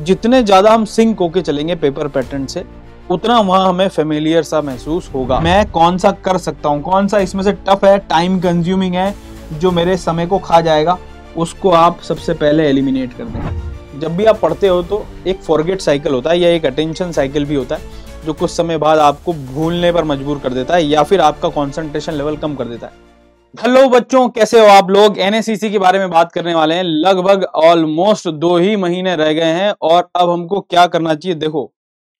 जितने ज्यादा हम सिंक होके चलेंगे पेपर पैटर्न से, उतना वहां हमें फेमिलियर सा महसूस होगा। मैं कौन सा कर सकता हूँ, कौन सा इसमें से टफ है, टाइम कंज्यूमिंग है, जो मेरे समय को खा जाएगा, उसको आप सबसे पहले एलिमिनेट कर दें। जब भी आप पढ़ते हो तो एक फॉरगेट साइकिल होता है या एक अटेंशन साइकिल भी होता है, जो कुछ समय बाद आपको भूलने पर मजबूर कर देता है या फिर आपका कॉन्सेंट्रेशन लेवल कम कर देता है। हेलो बच्चों, कैसे हो आप लोग। एनएसईसी के बारे में बात करने वाले हैं। लगभग ऑलमोस्ट 2 ही महीने रह गए हैं और अब हमको क्या करना चाहिए। देखो,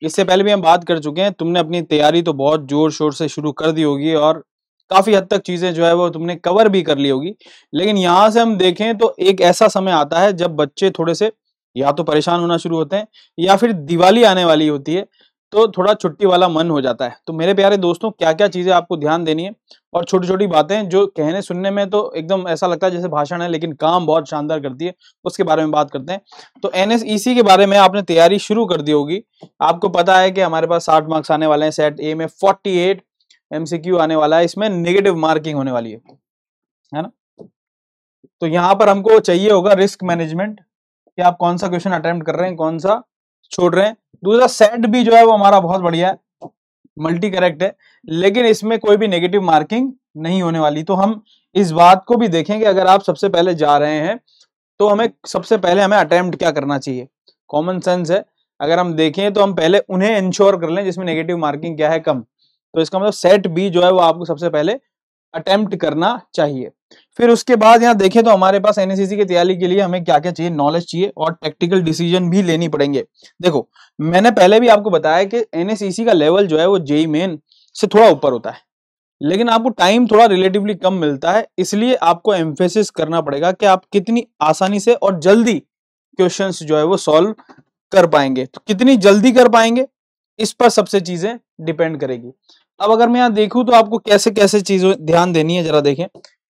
इससे पहले भी हम बात कर चुके हैं। तुमने अपनी तैयारी तो बहुत जोर शोर से शुरू कर दी होगी और काफी हद तक चीजें जो है वो तुमने कवर भी कर ली होगी। लेकिन यहां से हम देखें तो एक ऐसा समय आता है जब बच्चे थोड़े से या तो परेशान होना शुरू होते हैं या फिर दिवाली आने वाली होती है तो थोड़ा छुट्टी वाला मन हो जाता है। तो मेरे प्यारे दोस्तों, क्या क्या चीजें आपको ध्यान देनी है और छोटी छोटी बातें जो कहने सुनने में तो एकदम ऐसा लगता है जैसे भाषण है, लेकिन काम बहुत शानदार करती है, उसके बारे में बात करते हैं। तो एनएसईसी के बारे में आपने तैयारी शुरू कर दी होगी। आपको पता है कि हमारे पास 60 मार्क्स आने वाले हैं। सेट ए में 48 एमसीक्यू आने वाला है। इसमें नेगेटिव मार्किंग होने वाली है ना। तो यहाँ पर हमको चाहिए होगा रिस्क मैनेजमेंट, कि आप कौन सा क्वेश्चन अटेम्प्ट कर रहे हैं, कौन सा छोड़ रहे हैं। दूसरा, सेट भी जो है वो हमारा बहुत बढ़िया है, मल्टी करेक्ट है, लेकिन इसमें कोई भी नेगेटिव मार्किंग नहीं होने वाली। तो हम इस बात को भी देखेंगे, अगर आप सबसे पहले जा रहे हैं तो हमें सबसे पहले अटेम्प्ट क्या करना चाहिए। कॉमन सेंस है, अगर हम देखें तो हम पहले उन्हें इंश्योर कर लें जिसमें नेगेटिव मार्किंग क्या है, कम। तो इसका मतलब सेट बी जो है वो आपको सबसे पहले अटेम्प्ट करना चाहिए। फिर उसके बाद यहाँ देखें तो हमारे पास एनएसईसी की तैयारी के लिए हमें क्या क्या चाहिए, नॉलेज चाहिए और टेक्टिकल डिसीजन भी लेनी पड़ेंगे। देखो, मैंने पहले भी आपको बताया कि एनएसईसी का लेवल जो है वो जेईई मेन से थोड़ा ऊपर होता है, लेकिन आपको टाइम थोड़ा रिलेटिवली कम मिलता है। इसलिए आपको एम्फेसिस करना पड़ेगा कि आप कितनी आसानी से और जल्दी क्वेश्चंस जो है वो सॉल्व कर पाएंगे। तो कितनी जल्दी कर पाएंगे, इस पर सबसे चीजें डिपेंड करेगी। अब अगर मैं यहाँ देखूं तो आपको कैसे कैसे चीजें ध्यान देनी है, जरा देखें।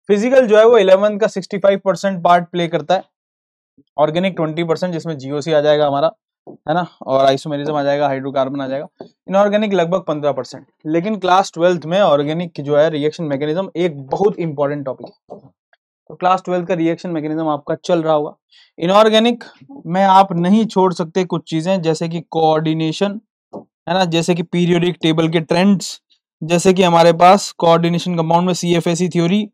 फिजिकल जो है वो 11 का 65% पार्ट प्ले करता है। ऑर्गेनिक 20%, जिसमें जीओसी आ जाएगा हमारा, है ना, और आइसोमेरिज्म आ जाएगा, हाइड्रोकार्बन आ जाएगा। इनऑर्गेनिक लगभग 15%। लेकिन क्लास 12th में ऑर्गेनिक की जो है रिएक्शन मैकेनिज्म एक बहुत इंपॉर्टेंट टॉपिक है। तो क्लास 12th का रिएक्शन मैकेनिज्म आपका चल रहा होगा। इनऑर्गेनिक में आप नहीं छोड़ सकते कुछ चीजें, जैसे कि कोऑर्डिनेशन, है ना, जैसे कि पीरियोडिक टेबल के ट्रेंड्स, जैसे कि हमारे पास कोऑर्डिनेशन कंपाउंड में सीएफएसी थ्योरी,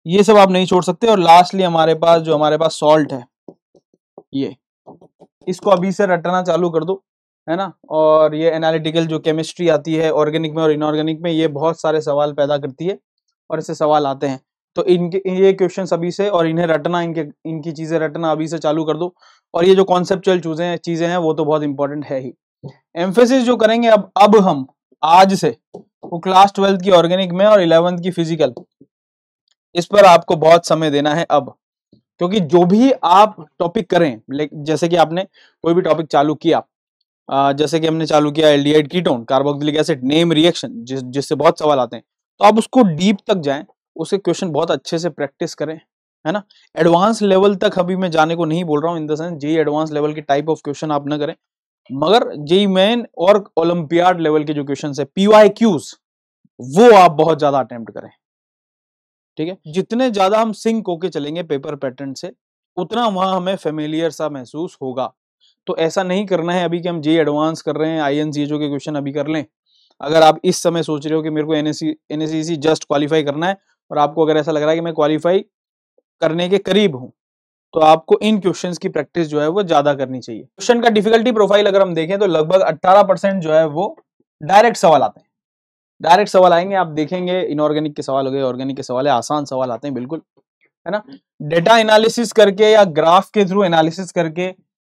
ये सब आप नहीं छोड़ सकते। और लास्टली हमारे पास सॉल्ट है, ये इसको अभी से रटना चालू कर दो, है ना। और ये एनालिटिकल जो केमिस्ट्री आती है ऑर्गेनिक में और इनऑर्गेनिक में, ये बहुत सारे सवाल पैदा करती है और इससे सवाल आते हैं। तो इनके ये क्वेश्चंस अभी से, और इन्हें रटना, इनकी चीजें रटना अभी से चालू कर दो। और ये जो कॉन्सेप्चुअल चीजें हैं वो तो बहुत इंपॉर्टेंट है ही। एम्फेसिस जो करेंगे अब हम आज से, वो क्लास 12th की ऑर्गेनिक में और 11th की फिजिकल, इस पर आपको बहुत समय देना है अब। क्योंकि जो भी आप टॉपिक करें, जैसे कि आपने कोई भी टॉपिक चालू किया, जैसे कि हमने चालू किया aldehyde ketone, carboxylic acid, name reaction, जिससे बहुत सवाल आते हैं, तो आप उसको डीप तक जाएं, उसके क्वेश्चन बहुत अच्छे से प्रैक्टिस करें, है ना। एडवांस लेवल तक अभी मैं जाने को नहीं बोल रहा हूँ, in the sense JEE advance level के टाइप ऑफ क्वेश्चन आप न करें, मगर जेईई मेन और ओलंपियाड लेवल के जो क्वेश्चन है, पीवाईक्यूज, वो आप बहुत ज्यादा अटेम्प्ट करें। ठीक है, जितने ज्यादा हम सिंक होके चलेंगे पेपर पैटर्न से, उतना वहां हमें फेमिलियर सा महसूस होगा। तो ऐसा नहीं करना है अभी कि हम जेईई एडवांस कर रहे हैं, आईएनसीएचओ के क्वेश्चन अभी कर लें। अगर आप इस समय सोच रहे हो कि मेरे को एनएसईसी जस्ट क्वालिफाई करना है, और आपको अगर ऐसा लग रहा है कि मैं क्वालिफाई करने के करीब हूं, तो आपको इन क्वेश्चंस की प्रैक्टिस जो है वो ज्यादा करनी चाहिए। क्वेश्चन का डिफिकल्टी प्रोफाइल अगर हम देखें तो लगभग 18% जो है वो डायरेक्ट सवाल आते हैं। डायरेक्ट सवाल आएंगे, आप देखेंगे इनऑर्गेनिक के सवाल हो गए, ऑर्गेनिक के सवाल है, आसान सवाल आते हैं बिल्कुल, है ना। डेटा एनालिसिस करके या ग्राफ के थ्रू एनालिसिस करके,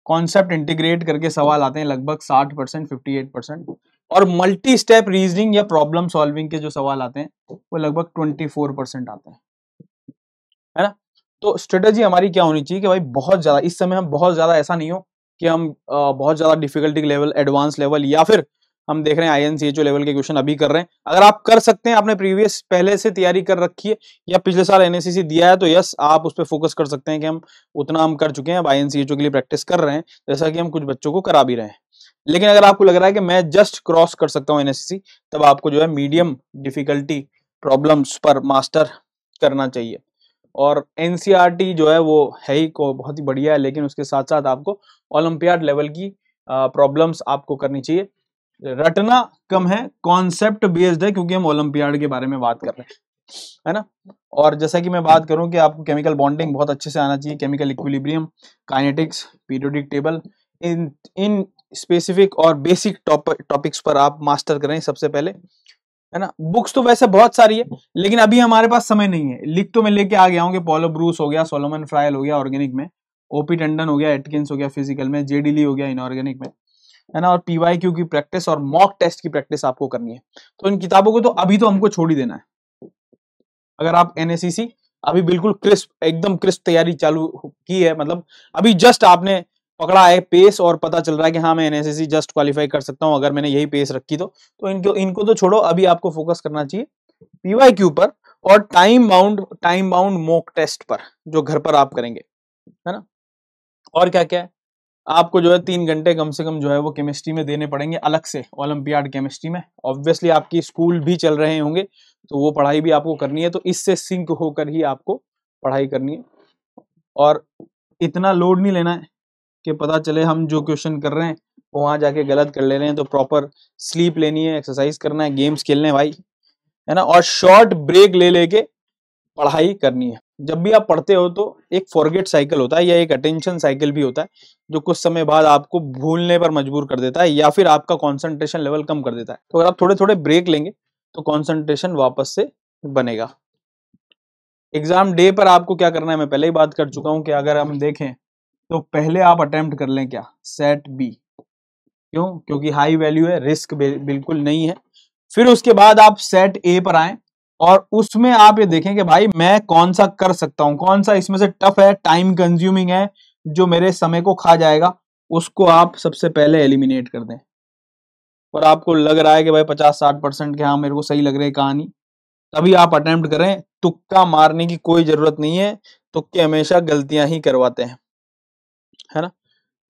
कॉन्सेप्ट इंटीग्रेट करके सवाल आते हैं लगभग 60%, 58%। और मल्टी स्टेप रीजनिंग या प्रॉब्लम सॉल्विंग के जो सवाल आते हैं वो लगभग 24% आते हैं, है ना। तो स्ट्रेटेजी हमारी क्या होनी चाहिए कि भाई बहुत ज्यादा इस समय हम बहुत ज्यादा ऐसा नहीं हो कि हम बहुत ज्यादा डिफिकल्टी लेवल, एडवांस लेवल, या फिर हम देख रहे हैं आईएनसीएचओ लेवल के क्वेश्चन अभी कर रहे हैं। अगर आप कर सकते हैं, आपने प्रीवियस पहले से तैयारी कर रखी है या पिछले साल एनएसईसी दिया है, तो यस, आप उस पर फोकस कर सकते हैं कि हम उतना हम कर चुके हैं, अब आईएनसीएचओ के लिए प्रैक्टिस कर रहे हैं, जैसा कि हम कुछ बच्चों को करा भी रहे हैं। लेकिन अगर आपको लग रहा है कि मैं जस्ट क्रॉस कर सकता हूँ एनएसईसी, तब आपको जो है मीडियम डिफिकल्टी प्रॉब्लम्स पर मास्टर करना चाहिए। और एनसीईआरटी जो है वो है ही को बहुत ही बढ़िया है, लेकिन उसके साथ साथ आपको ओलंपियाड लेवल की प्रॉब्लम्स आपको करनी चाहिए। रटना कम है, कॉन्सेप्ट बेस्ड है, क्योंकि हम ओलंपियाड के बारे में बात कर रहे हैं, है ना। और जैसा कि मैं बात करूं कि आपको केमिकल बॉन्डिंग बहुत अच्छे से आना चाहिए, chemical equilibrium, kinetics, periodic table, in specific और बेसिक टॉपिक्स पर आप मास्टर करें सबसे पहले, है ना। बुक्स तो वैसे बहुत सारी है, लेकिन अभी हमारे पास समय नहीं है। लिख तो मैं लेके आ गया हूँ कि पॉलो ब्रूस हो गया, सोलोमन फ्रायल हो गया ऑर्गेनिक में, ओपी टंडन हो गया, एटकिंस हो गया फिजिकल में, जेडी ली हो गया इनऑर्गेनिक में, है ना। और पीवाईक्यू की प्रैक्टिस और मॉक टेस्ट की प्रैक्टिस आपको करनी है। तो इन किताबों को तो अभी तो हमको छोड़ ही देना है। अगर आप एनएससीसी अभी बिल्कुल क्रिस्प, एकदम क्रिस्प तैयारी चालू की है, मतलब अभी जस्ट आपने पकड़ा है पेस और पता चल रहा है कि हाँ मैं एनएसएससी जस्ट क्वालिफाई कर सकता हूं अगर मैंने यही पेस रखी तो इनको तो छोड़ो, अभी आपको फोकस करना चाहिए पीवाईक्यू पर और टाइम बाउंड मॉक टेस्ट पर, जो घर पर आप करेंगे, है ना। और क्या क्या है, आपको जो है 3 घंटे कम से कम जो है वो केमिस्ट्री में देने पड़ेंगे अलग से, ओलंपियाड केमिस्ट्री में। ऑब्वियसली आपकी स्कूल भी चल रहे होंगे तो वो पढ़ाई भी आपको करनी है, तो इससे सिंक होकर ही आपको पढ़ाई करनी है। और इतना लोड नहीं लेना है कि पता चले हम जो क्वेश्चन कर रहे हैं वो वहां जाके गलत कर ले रहे हैं। तो प्रॉपर स्लीप लेनी है, एक्सरसाइज करना है, गेम्स खेलने हैं भाई, है ना। और शॉर्ट ब्रेक ले लेके पढ़ाई करनी है। जब भी आप पढ़ते हो तो एक फॉरगेट साइकिल होता है या एक अटेंशन साइकिल भी होता है, जो कुछ समय बाद आपको भूलने पर मजबूर कर देता है या फिर आपका कंसंट्रेशन लेवल कम कर देता है। तो अगर आप थोड़े थोड़े ब्रेक लेंगे तो कंसंट्रेशन वापस से बनेगा। एग्जाम डे पर आपको क्या करना है मैं पहले ही बात कर चुका हूं कि अगर हम देखें तो पहले आप अटेम्प्ट कर लें क्या, सेट बी। क्यों? क्योंकि हाई वैल्यू है, रिस्क बिल्कुल नहीं है। फिर उसके बाद आप सेट ए पर आए और उसमें आप ये देखें कि भाई मैं कौन सा कर सकता हूं, कौन सा इसमें से टफ है, टाइम कंज्यूमिंग है, जो मेरे समय को खा जाएगा, उसको आप सबसे पहले एलिमिनेट कर दें। और आपको लग रहा है कि भाई 50-60% के हाँ मेरे को सही लग रही है कहानी, तभी आप अटेम्प्ट करें। तुक्का मारने की कोई जरूरत नहीं है, तुक्के हमेशा गलतियां ही करवाते हैं, है ना।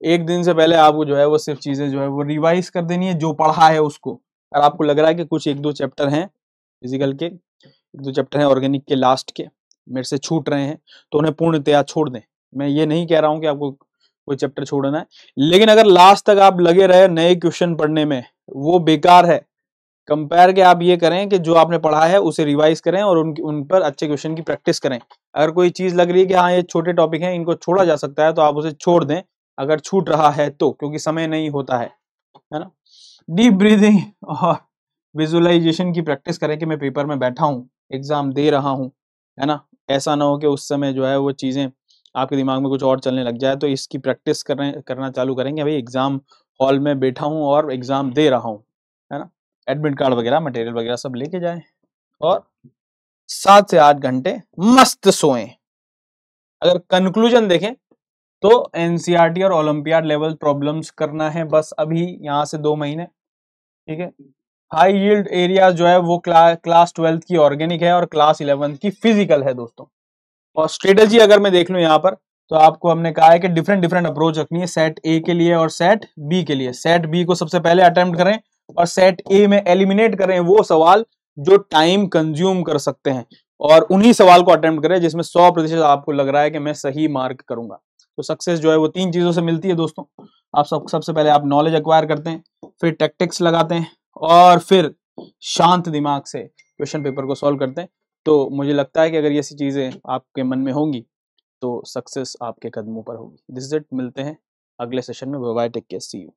एक दिन से पहले आपको जो है वो सिर्फ चीजें जो है वो रिवाइज कर देनी है, जो पढ़ा है उसको। अगर आपको लग रहा है कि कुछ 1-2 चैप्टर हैं फिजिकल के, 1-2 चैप्टर हैं ऑर्गेनिक के लास्ट के मेरे से छूट रहे हैं, तो उन्हें पूर्णतया छोड़ दें। मैं ये नहीं कह रहा हूं कि आपको कोई चैप्टर छोड़ना है, लेकिन अगर लास्ट तक आप लगे रहे नए क्वेश्चन पढ़ने में, वो बेकार है। कंपेयर के आप ये करें कि जो आपने पढ़ा है उसे रिवाइज करें और उन पर अच्छे क्वेश्चन की प्रैक्टिस करें। अगर कोई चीज लग रही है कि हाँ ये छोटे टॉपिक हैं, इनको छोड़ा जा सकता है, तो आप उसे छोड़ दें अगर छूट रहा है तो, क्योंकि समय नहीं होता है ना। डीप ब्रीदिंग और विजुअलाइजेशन की प्रैक्टिस करें कि मैं पेपर में बैठा हूँ, एग्जाम दे रहा हूँ, है ना। ऐसा ना हो कि उस समय जो है वो चीजें आपके दिमाग में कुछ और चलने लग जाए। तो इसकी प्रैक्टिस करना चालू करेंगे, भाई एग्जाम हॉल में बैठा हूँ और एग्जाम दे रहा हूँ, है ना। एडमिट कार्ड वगैरह, मटेरियल वगैरह सब लेके जाएं और 7 से 8 घंटे मस्त सोएं। अगर कंक्लूजन देखें तो एनसीईआरटी और ओलंपियाड लेवल प्रॉब्लम्स करना है बस अभी यहाँ से 2 महीने, ठीक है। हाई यील्ड एरिया जो है वो क्लास 12th की ऑर्गेनिक है और क्लास 11th की फिजिकल है दोस्तों। और स्ट्रेटेजी अगर मैं देख लूं यहाँ पर, तो आपको हमने कहा है कि डिफरेंट डिफरेंट अप्रोच रखनी है सेट ए के लिए और सेट बी के लिए। सेट बी को सबसे पहले अटेम्प्ट करें और सेट ए में एलिमिनेट करें वो सवाल जो टाइम कंज्यूम कर सकते हैं, और उन्हीं सवाल को अटेम्प्ट करें जिसमें 100% आपको लग रहा है कि मैं सही मार्क करूंगा। तो सक्सेस जो है वो 3 चीजों से मिलती है दोस्तों। आप सबसे पहले आप नॉलेज एक्वायर करते हैं, फिर टैक्टिक्स लगाते हैं और फिर शांत दिमाग से क्वेश्चन पेपर को सॉल्व करते हैं। तो मुझे लगता है कि अगर ये सी चीजें आपके मन में होंगी तो सक्सेस आपके कदमों पर होगी। दिस इज इट, मिलते हैं अगले सेशन में। Bye bye, take care, see you.